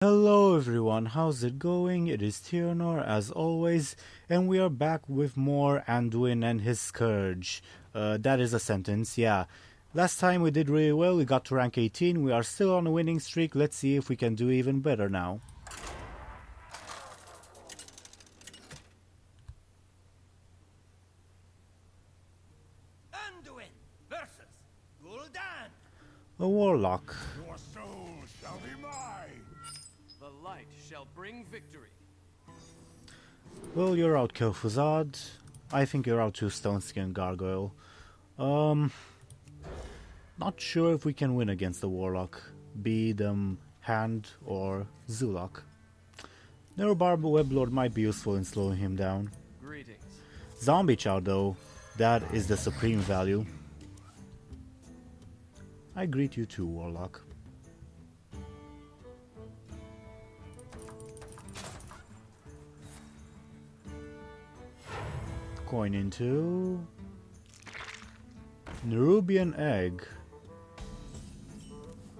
Hello everyone, how's it going? It is Theonor as always, and we are back with more Anduin and his Scourge. That is a sentence, yeah. Last time we did really well, we got to rank 18, we are still on a winning streak, let's see if we can do even better now. Anduin versus Gul'dan. A Warlock. Your soul shall be mine! The light shall bring victory. Well, you're out Kel'thuzad. I think you're out to Stone Skin Gargoyle. Not sure if we can win against the Warlock, be them Hand or Zulok. Nerub'ar Weblord might be useful in slowing him down. Greetings. Zombie Chow though, that is the supreme value. I greet you too, Warlock. Coin into Nerubian Egg.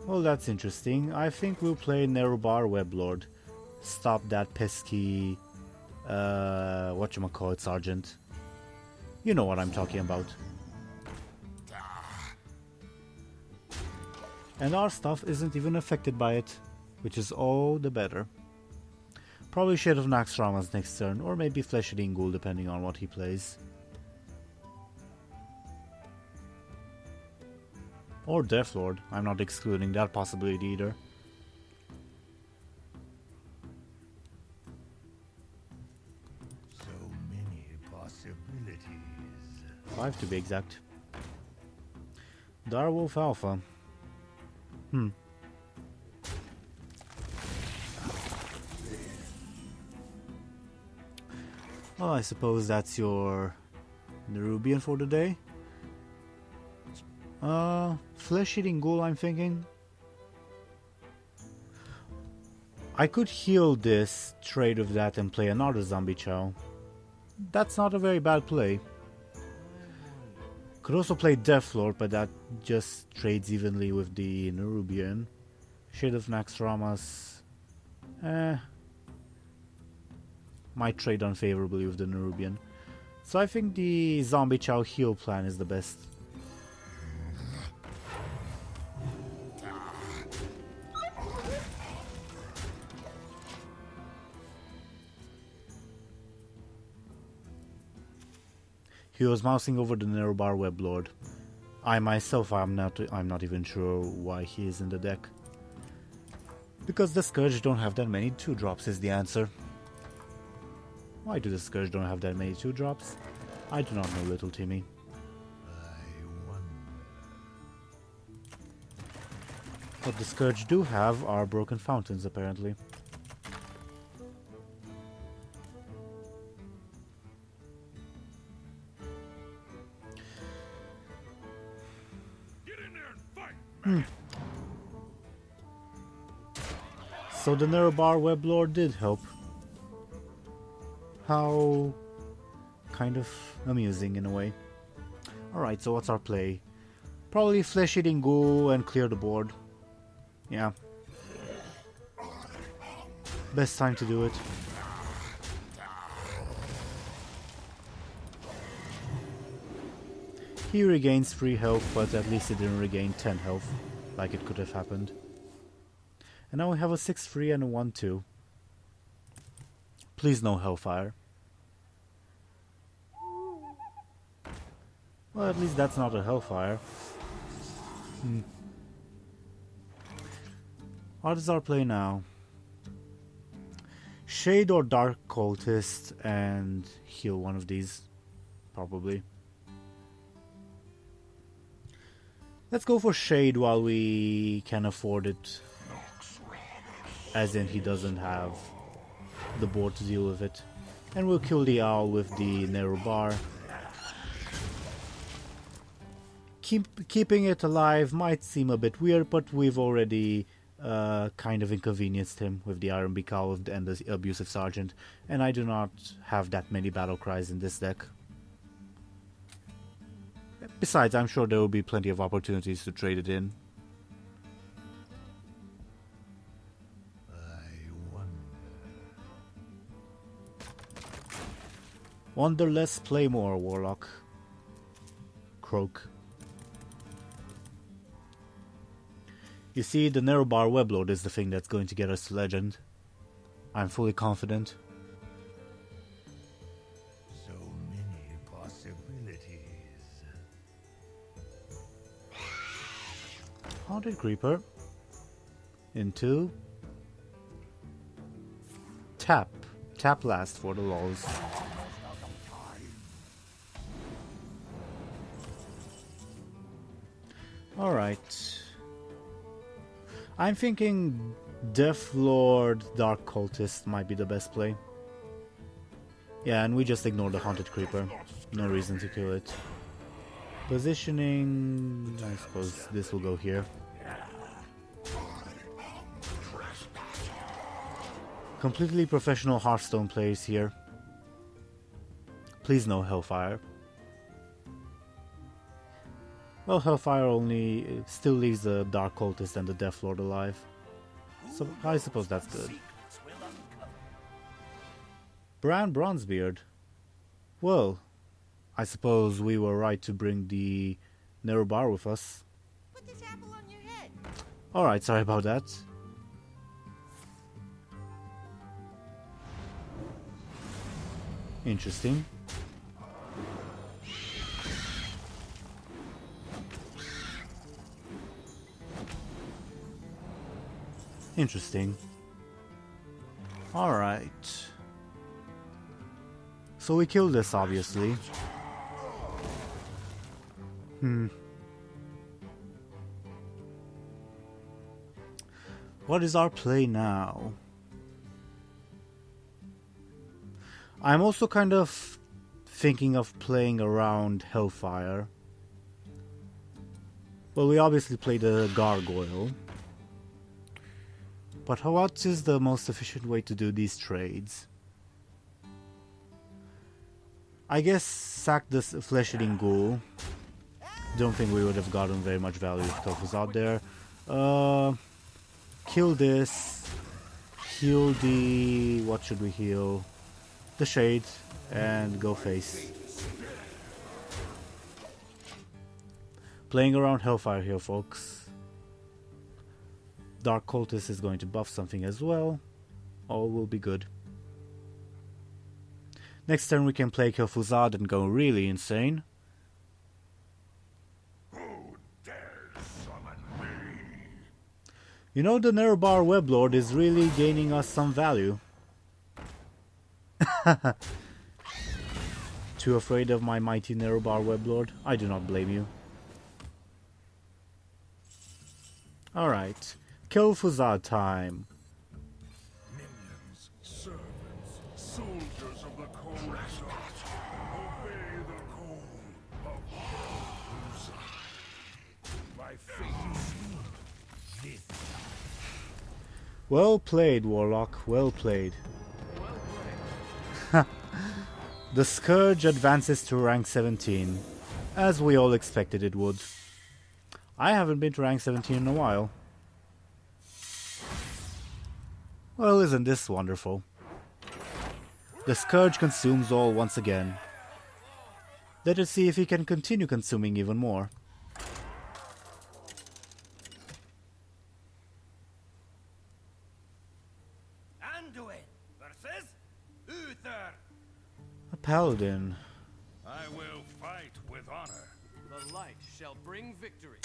Well, that's interesting. I think we'll play Nerub'ar Weblord. Stop that pesky whatchamacallit, Sergeant. You know what I'm talking about. And our stuff isn't even affected by it, which is all the better. Probably Shade of Naxxramas next turn, or maybe Flesh-Eating Ghoul depending on what he plays. Or Deathlord, I'm not excluding that possibility either. 5 to be exact. Direwolf Alpha. Well, I suppose that's your Nerubian for the day. Flesh-Eating Ghoul, I'm thinking. I could heal this, trade with that, and play another Zombie Chow. That's not a very bad play. Could also play Deathlord, but that just trades evenly with the Nerubian. Shade of Naxxramas. Might trade unfavorably with the Nerubian. So I think the Zombie Chow heal plan is the best. He was mousing over the Nerub'ar Weblord. I myself, I'm not even sure why he is in the deck. Because the Scourge don't have that many 2-drops is the answer. Why do the Scourge don't have that many 2-drops? I do not know, little Timmy. What the Scourge do have are broken fountains, apparently. So the Nerub'ar Weblord did help. How kind of amusing in a way. Alright, so what's our play? Probably Flesh-Eating Ghoul and clear the board. Yeah. Best time to do it. He regains 3 health, but at least he didn't regain 10 health, like it could have happened. And now we have a 6-3 and a 1-2. Please no Hellfire. Well, at least that's not a Hellfire. What is our play now? Shade or Dark Cultist and heal one of these. Probably. Let's go for Shade while we can afford it. As in he doesn't have the board to deal with it. And we'll kill the owl with the Nerub'ar. Keeping it alive might seem a bit weird, but we've already kind of inconvenienced him with the Iron Beak Owl and the Abusive Sergeant. And I do not have that many battle cries in this deck. Besides, I'm sure there will be plenty of opportunities to trade it in. I Wonder less, play more, Warlock. Croak. You see, the Nerub'ar Weblord is the thing that's going to get us to Legend. I'm fully confident. So many possibilities. Haunted Creeper. Into... Tap. Tap last for the lols. Alright. I'm thinking Death Lord Dark Cultist might be the best play. Yeah, and we just ignore the Haunted Creeper. No reason to kill it. Positioning... I suppose this will go here. Completely professional Hearthstone players here. Please no Hellfire. Well, Hellfire only still leaves the Dark Cultist and the Death Lord alive. So I suppose that's good. Bran Bronzebeard. Well, I suppose we were right to bring the Nerub'ar with us. Put this apple on your head. Alright, sorry about that. Interesting. Interesting. Alright. So we killed this, obviously. What is our play now? I'm also kind of thinking of playing around Hellfire. Well, we obviously played the Gargoyle. But what is the most efficient way to do these trades? I guess sack this flesh-eating ghoul. Don't think we would have gotten very much value if Kel'thuzad there. Kill this. Heal the... what should we heal? The Shade. And go face. Playing around Hellfire here, folks. Dark Cultist is going to buff something as well. All will be good. Next turn we can play Kel'thuzad and go really insane. Who dares summon me? You know, the Nerub'ar Weblord is really gaining us some value. Too afraid of my mighty Nerub'ar Weblord? I do not blame you. Alright. Kel'thuzad time. Minions, servants, soldiers of the cold shot, obey the call of Kel'thuzad. My fate is sealed this time. Well played, Warlock. Well played. The Scourge advances to rank 17, as we all expected it would. I haven't been to rank 17 in a while. Well, isn't this wonderful? The Scourge consumes all once again. Let us see if he can continue consuming even more. Anduin versus Uther. A Paladin. I will fight with honor. The light shall bring victory.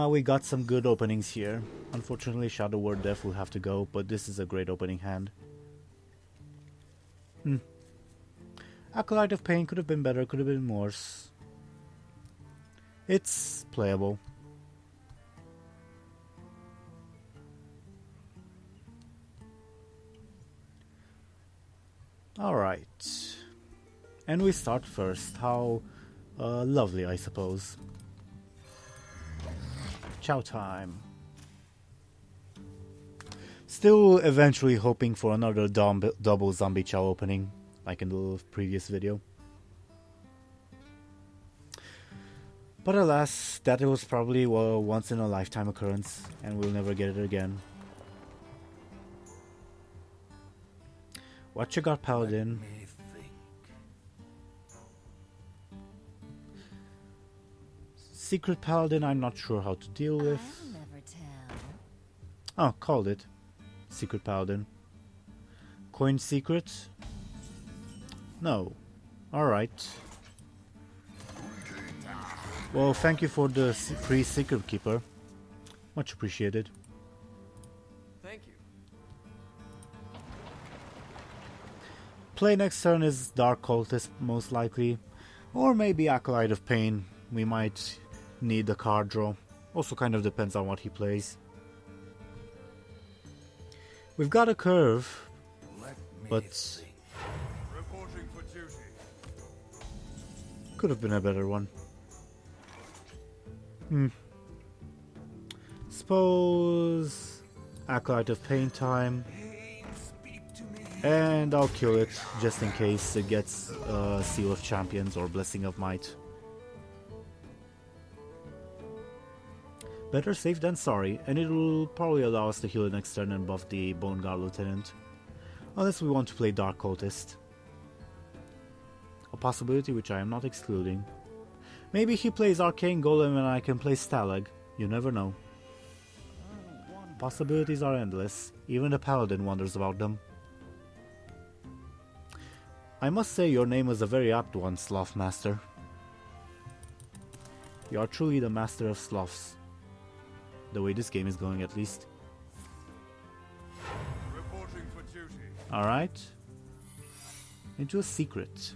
We got some good openings here. Unfortunately, Shadow Word Death will have to go, but this is a great opening hand. Acolyte of Pain could have been better, could have been worse. It's playable. Alright. And we start first. How lovely, I suppose. Chow time. Still eventually hoping for another double zombie chow opening, like in the previous video. But alas, that was probably a once in a lifetime occurrence, and we'll never get it again. What you got, Paladin? Let me think. Secret Paladin, I'm not sure how to deal with. I'll never tell. Oh, called it. Secret Paladin. Coin Secret? No. Alright. Well, thank you for the free Secret Keeper. Much appreciated. Thank you. Play next turn is Dark Cultist, most likely. Or maybe Acolyte of Pain. We might need the card draw. Also kind of depends on what he plays. We've got a curve, but Reporting for duty. could have been a better one. Suppose Acolyte of Pain time. And I'll kill it just in case it gets Seal of Champions or Blessing of Might. Better safe than sorry, and it will probably allow us to heal it next turn and buff the Bone Guard Lieutenant. Unless we want to play Dark Cultist. A possibility which I am not excluding. Maybe he plays Arcane Golem and I can play Stalag. You never know. Possibilities are endless. Even the Paladin wonders about them. I must say your name is a very apt one, Sloth Master. You are truly the master of sloths. The way this game is going, at least. Reporting for duty. Alright. Into a secret.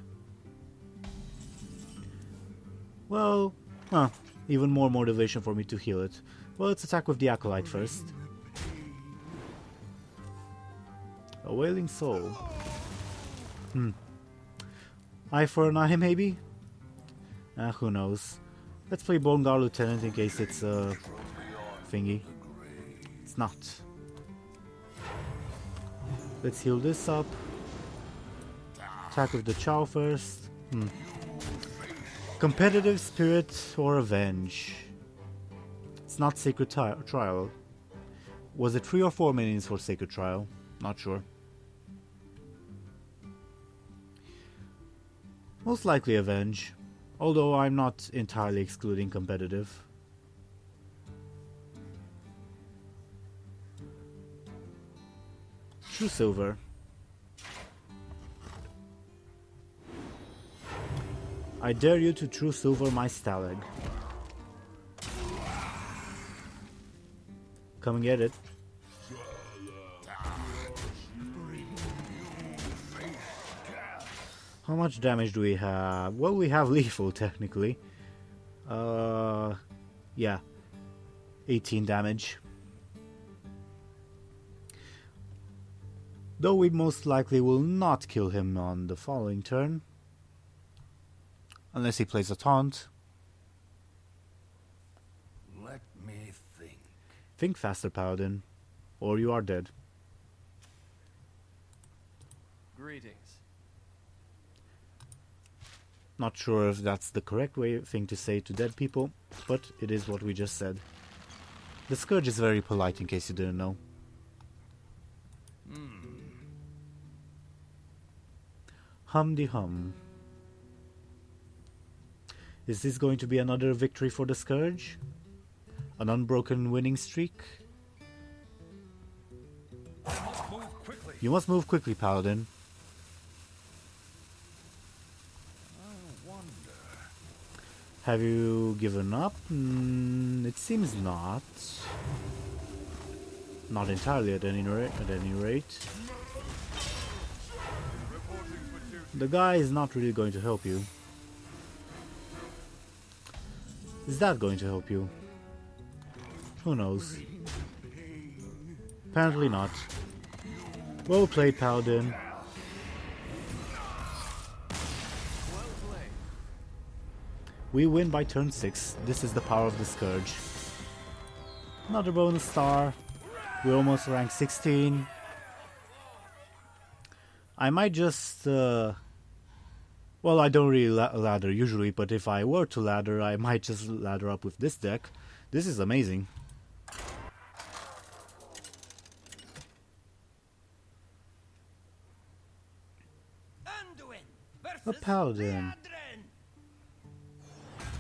Well, even more motivation for me to heal it. Well, let's attack with the Acolyte first. A Wailing Soul. Eye for an eye, maybe? Who knows. Let's play Bone Guard Lieutenant in case it's a thingy. It's not. Let's heal this up. Attack with the Chow first. Competitive Spirit or Avenge. It's not Sacred Trial. Was it 3 or 4 minions for Sacred Trial? Not sure. Most likely Avenge, although I'm not entirely excluding competitive. True Silver. I dare you to True Silver my Stalag. Come and get it. How much damage do we have? Well, we have lethal technically. Yeah. 18 damage. Though we most likely will not kill him on the following turn. Unless he plays a taunt. Let me think. Think faster, Paladin. Or you are dead. Greetings. Not sure if that's the correct thing to say to dead people, but it is what we just said. The Scourge is very polite, in case you didn't know. Hum-de-hum. Is this going to be another victory for the Scourge? An unbroken winning streak? Move quickly. You must move quickly, Paladin. Have you given up? It seems not. Not entirely at any rate. The guy is not really going to help you. Is that going to help you? Who knows? Apparently not. Well played, Paladin. We win by turn 6. This is the power of the Scourge. Another bonus star. We're almost rank 16. I might just... well, I don't really ladder usually, but if I were to ladder, I might just ladder up with this deck. This is amazing. Anduin A Paladin.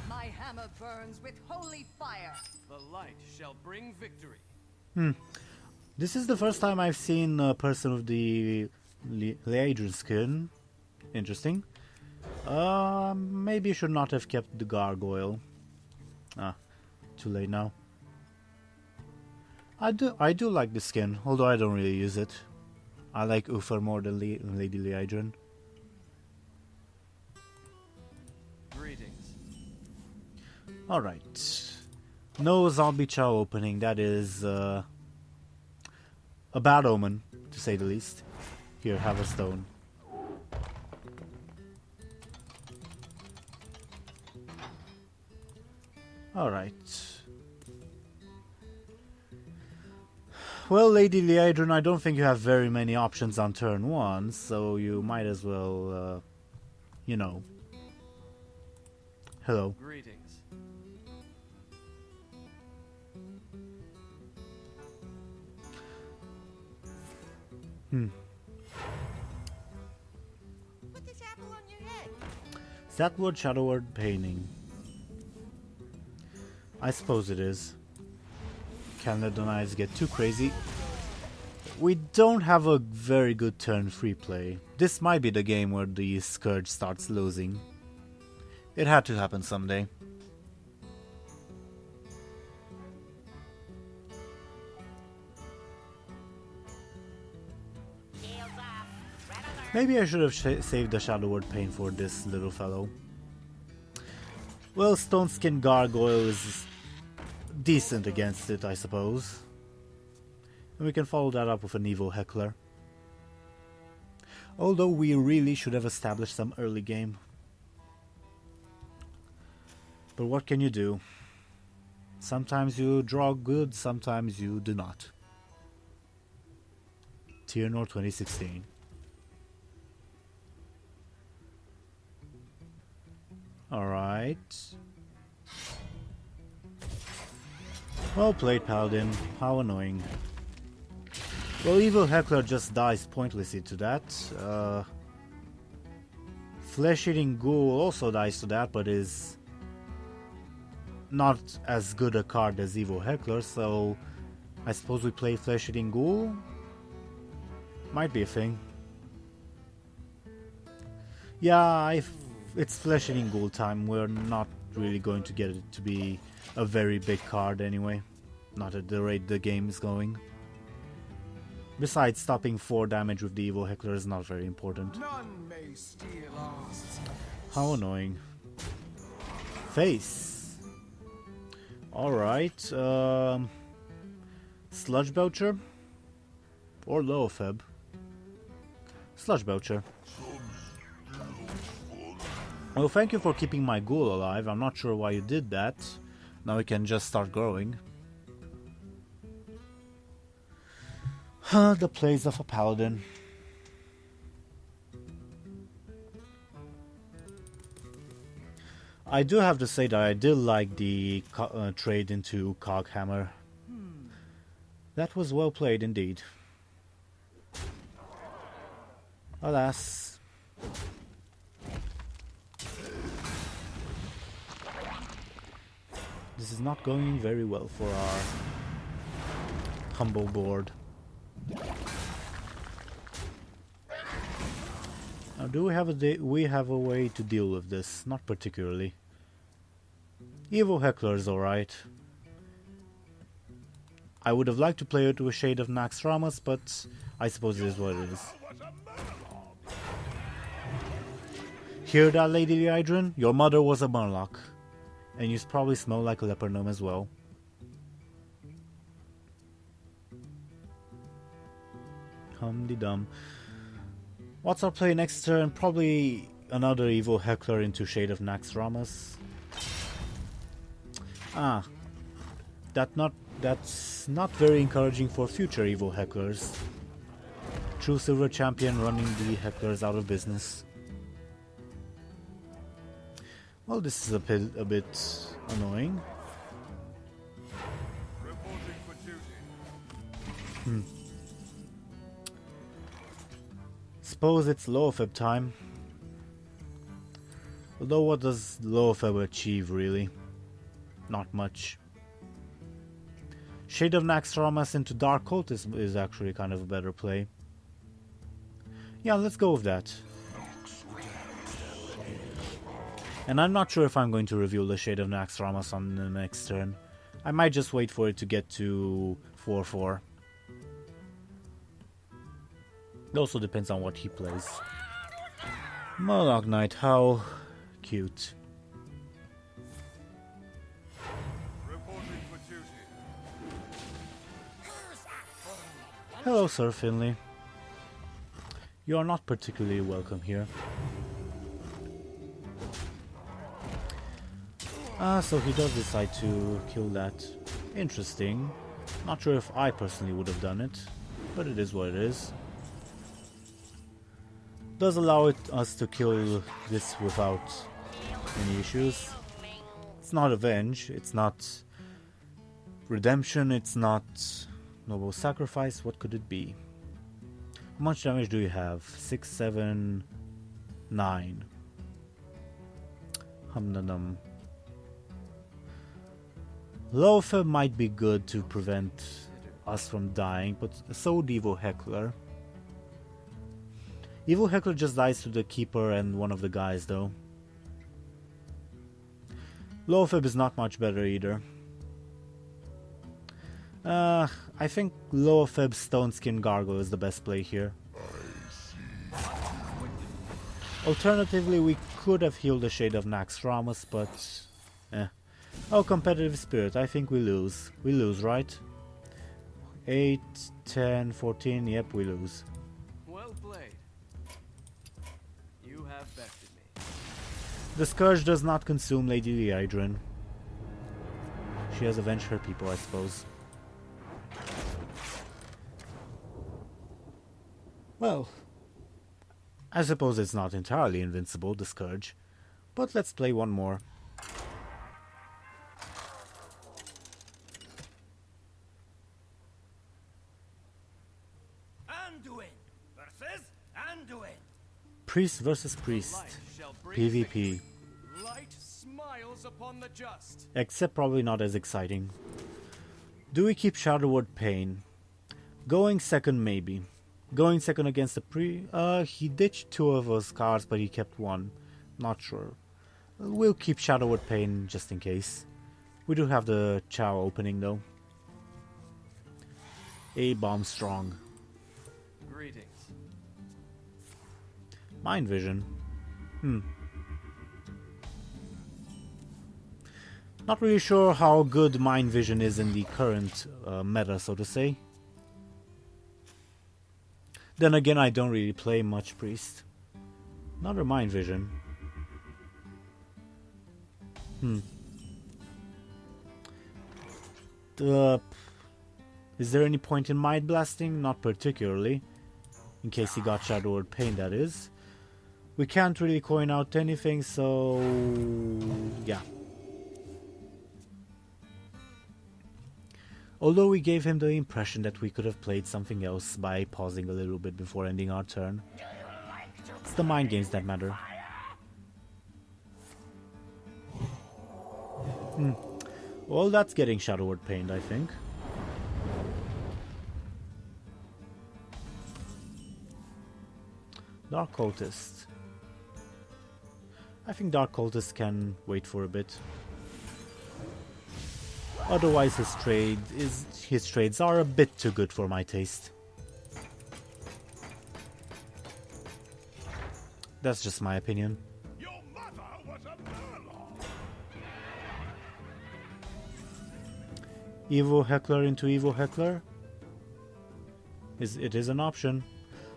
My hammer burns with holy fire. The light shall bring victory. This is the first time I've seen a person with the Leadron skin. Interesting. Maybe you should not have kept the gargoyle. Ah, too late now. I do like the skin, although I don't really use it. I like Uther more than Lady Leadron. Greetings. Alright. No zombie chow opening, that is a bad omen, to say the least. Here, have a stone. Alright. Well, Lady Leadron, I don't think you have very many options on turn 1, so you might as well, you know. Hello. Greetings. Put this apple on your head. Is that word shadow word painting? I suppose it is. Can't let the knives get too crazy. We don't have a very good turn free play. This might be the game where the Scourge starts losing. It had to happen someday. Maybe I should have saved the Shadow Word Pain for this little fellow. Well, Stone Skin Gargoyle is decent against it, I suppose. And we can follow that up with an Evil Heckler. Although we really should have established some early game. But what can you do? Sometimes you draw good, sometimes you do not. Tiernor 2016. Alright. Well played, Paladin. How annoying. Well, Evil Heckler just dies pointlessly to that. Flesh-Eating Ghoul also dies to that, but is not as good a card as Evil Heckler, so I suppose we play Flesh-Eating Ghoul? Might be a thing. Yeah, it's Flesh-Eating Ghoul time. We're not really going to get it to be a very big card anyway. Not at the rate the game is going. Besides, stopping 4 damage with the Evil Heckler is not very important. None may steal us. How annoying. Face. Alright. Sludge Belcher? Or Loatheb? Sludge Belcher. Well, thank you for keeping my ghoul alive. I'm not sure why you did that. Now we can just start growing. The plays of a paladin. I do have to say that I did like the trade into Coghammer. That was well played indeed. Alas. This is not going very well for our humble board. Now, do we have a way to deal with this? Not particularly. Evil Heckler is alright. I would have liked to play it with Shade of Naxxramas, but I suppose it is what it is. Hear that, Lady Leadron? Your mother was a Warlock. And you probably smell like a leper gnome as well. Hum-de-dum. What's our play next turn? Probably another Evil Heckler into Shade of Naxxramas. Ah. That's not very encouraging for future Evil Hecklers. True Silver Champion running the Hecklers out of business. Well, this is a bit annoying. Reporting for duty. Suppose it's Loatheb time. Although what does Loatheb achieve, really? Not much. Shade of Naxxramas into Dark Cult is actually kind of a better play. Yeah, let's go with that. And I'm not sure if I'm going to reveal the Shade of Naxxramas on the next turn. I might just wait for it to get to 4-4. It also depends on what he plays. Moloch Knight, how cute. Reporting for duty. Hello, Sir Finley. You are not particularly welcome here. So he does decide to kill that. Interesting. Not sure if I personally would have done it, but it is what it is. Does allow us to kill this without any issues. It's not Avenge, it's not Redemption, it's not Noble Sacrifice. What could it be? How much damage do you have? 6, 7, 9. Humdadum. Loafer might be good to prevent us from dying, but so would Evil Heckler. Evil Heckler just dies to the Keeper and one of the guys though. Loafer is not much better either. I think Loafer Stone Skin Gargoyle is the best play here. Alternatively, we could have healed the Shade of Naxxramas, but Oh, Competitive Spirit, I think we lose. We lose, right? 8, 10, 14, yep, we lose. Well played. You have bested me. The Scourge does not consume Lady Liedrin. She has avenged her people, I suppose. Well, I suppose it's not entirely invincible, the Scourge. But let's play one more. Priest versus Priest. PvP. Light smiles upon the just. Except probably not as exciting. Do we keep Shadowward Pain? Going second maybe. Going second against the he ditched 2 of his cards but he kept 1. Not sure. We'll keep Shadowward Pain just in case. We do have the Chow opening though. A-Bomb Strong. Greetings. Mind Vision. Not really sure how good Mind Vision is in the current meta, so to say. Then again, I don't really play much Priest. Another Mind Vision. Is there any point in Mind Blasting? Not particularly. In case he got Shadowward Pain, that is. We can't really coin out anything, so yeah. Although we gave him the impression that we could have played something else by pausing a little bit before ending our turn. It's the mind games that matter. Well, that's getting Shadowward Pained, I think. Dark Cultist. I think Dark Cultist can wait for a bit. Otherwise his trades are a bit too good for my taste. That's just my opinion. Your mother was a Warlock. Evil Heckler into Evil Heckler? It is an option.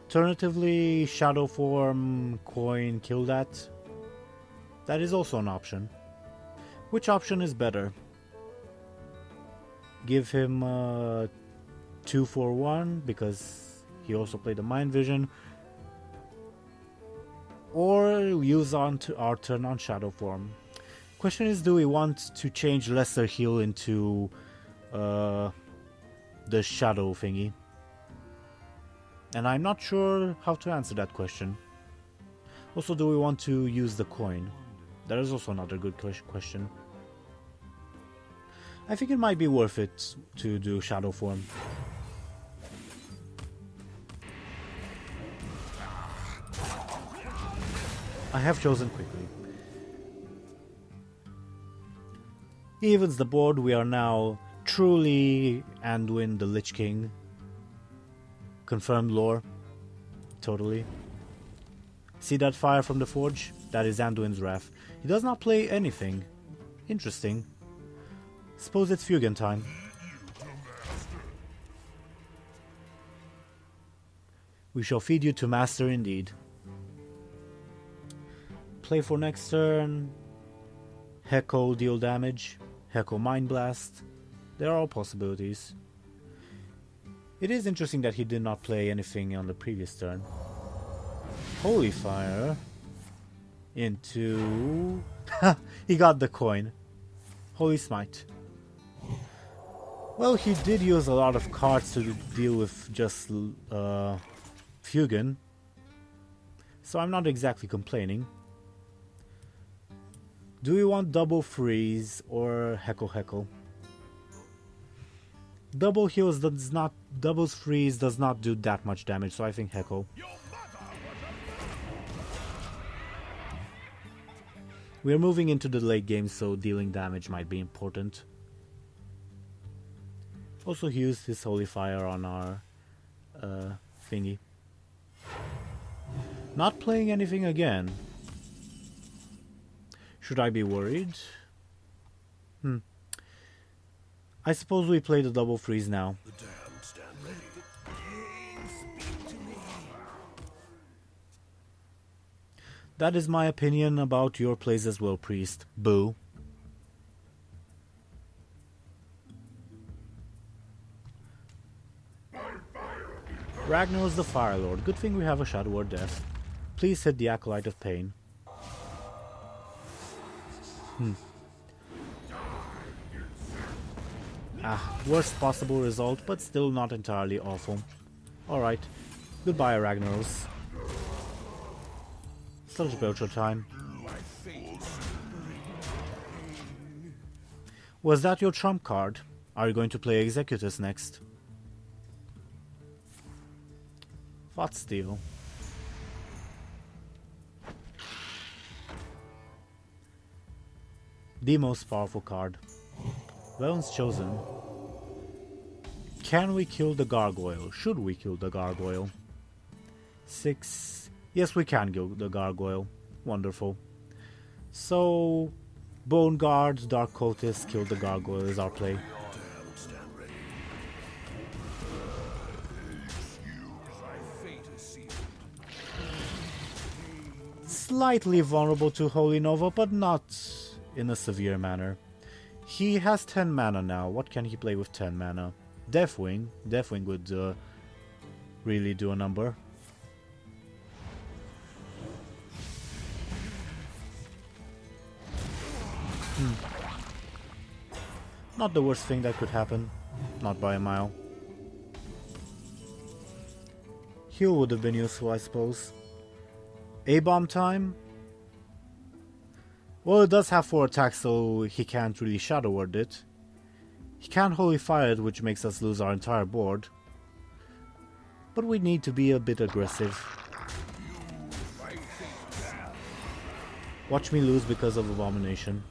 Alternatively, Shadow Form, Coin, kill that. That is also an option. Which option is better? Give him 2 for 1 because he also played the Mind Vision. Or use on to our turn on Shadow Form. Question is, do we want to change Lesser Heal into the Shadow thingy? And I'm not sure how to answer that question. Also, do we want to use the coin? That is also another good question. I think it might be worth it to do Shadow Form. I have chosen quickly. Evens the board. We are now truly Anduin the Lich King. Confirmed lore. Totally. See that fire from the forge? That is Anduin's wrath. He does not play anything. Interesting. Suppose it's Fugen time. We shall feed you to master indeed. Play for next turn. Heko deal damage. Heko Mind Blast. There are all possibilities. It is interesting that he did not play anything on the previous turn. Holy Fire. Into... he got the coin. Holy Smite. Well, he did use a lot of cards to deal with just Fugen. So I'm not exactly complaining. Do we want double freeze or Heckle? Double heals does not, double freeze does not do that much damage, so I think Heckle. We are moving into the late game, so dealing damage might be important. Also, he used his Holy Fire on our thingy. Not playing anything again. Should I be worried? I suppose we play the double freeze now. The damned stand ready. That is my opinion about your plays as well, priest. Boo. Ragnar's the Fire Lord. Good thing we have a Shadow Word Death. Please hit the Acolyte of Pain. Worst possible result, but still not entirely awful. Alright. Goodbye, Ragnaros. Sludge Belcher time. Was that your trump card? Are you going to play Executus next? Thought Steal. The most powerful card. Weapons chosen. Can we kill the gargoyle? Should we kill the gargoyle? 6. Yes, we can kill the gargoyle. Wonderful. So, Bone Guard, Dark Cultist, kill the gargoyle is our play. Slightly vulnerable to Holy Nova, but not in a severe manner. He has 10 mana now. What can he play with 10 mana? Deathwing. Deathwing would really do a number. Not the worst thing that could happen. Not by a mile. Heal would have been useful, I suppose. A-bomb time? Well, it does have 4 attacks, so he can't really Shadow Word it. He can Holy Fire it, which makes us lose our entire board. But we need to be a bit aggressive. Watch me lose because of Abomination.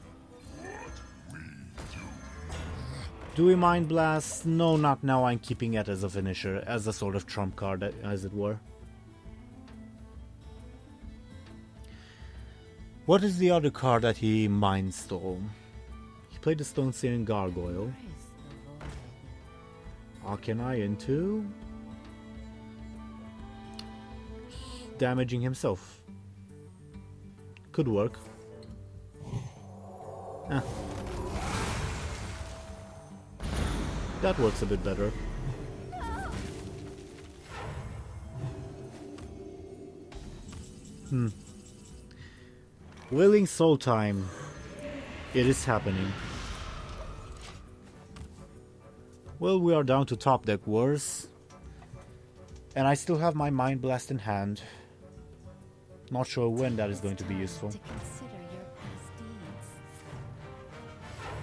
Do we Mind Blast? No, not now. I'm keeping it as a finisher, as a sort of trump card, as it were. What is the other card that he Mind Stole? He played the Stone Searing Gargoyle. Arcanine into... damaging himself. Could work. That works a bit better. Willing Soul time. It is happening. Well, we are down to top deck wars. And I still have my Mind Blast in hand. Not sure when that is going to be useful. To consider your past deeds.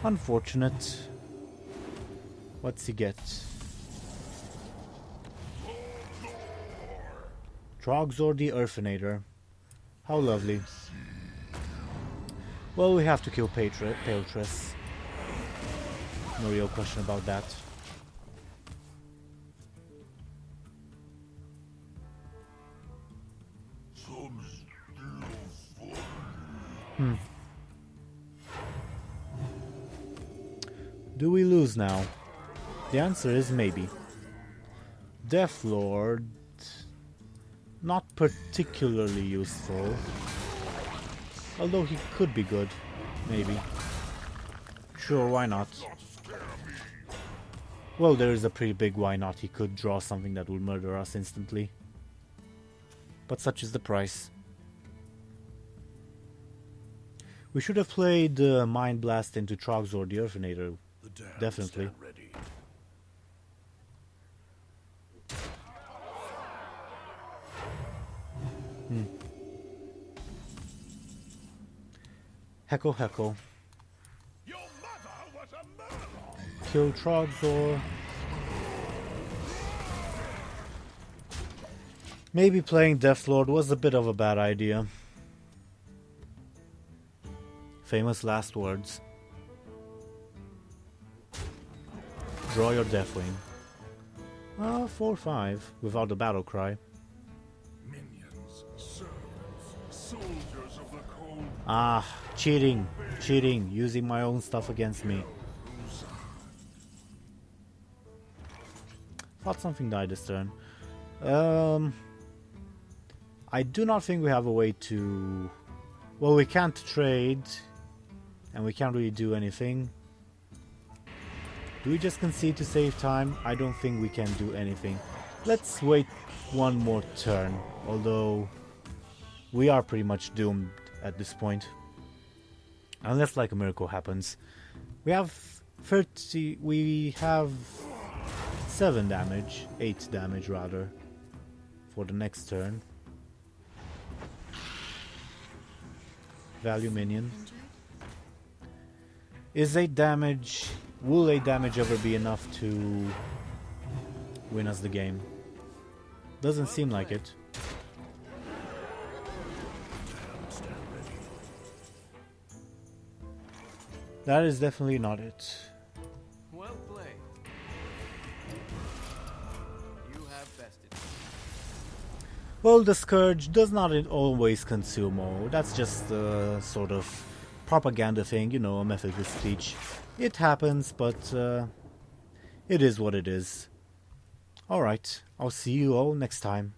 Unfortunate. What's he get? Trogzor the Earthinator. How lovely. Well, we have to kill Paltress. No real question about that. Do we lose now? The answer is maybe. Deathlord, not particularly useful. Although he could be good, maybe. Sure, why not? Well, there is a pretty big why not. He could draw something that would murder us instantly. But such is the price. We should have played Mind Blast into Trogzor the Earthinator. Definitely. Heckle Heckle. Your mother was a Murloc. Kill Trogzor. Maybe playing Deathlord was a bit of a bad idea. Famous last words. Draw your Deathwing. 4/5 without the battle cry. Minions, servants, soldiers of the cold. Ah, cheating, cheating, using my own stuff against me. Thought something died this turn. I do not think we have a way to... Well, we can't trade, and we can't really do anything. Do we just concede to save time? I don't think we can do anything. Let's wait one more turn, although we are pretty much doomed at this point. Unless like a miracle happens. We have 30... We have 7 damage, 8 damage rather, for the next turn. Value minion. Is 8 damage... Will 8 damage ever be enough to win us the game? Doesn't seem like it. That is definitely not it. Well played. You have bested me. Well, the Scourge does not always consume all. That's just a sort of propaganda thing, you know, a method of speech. It happens, but it is what it is. Alright, I'll see you all next time.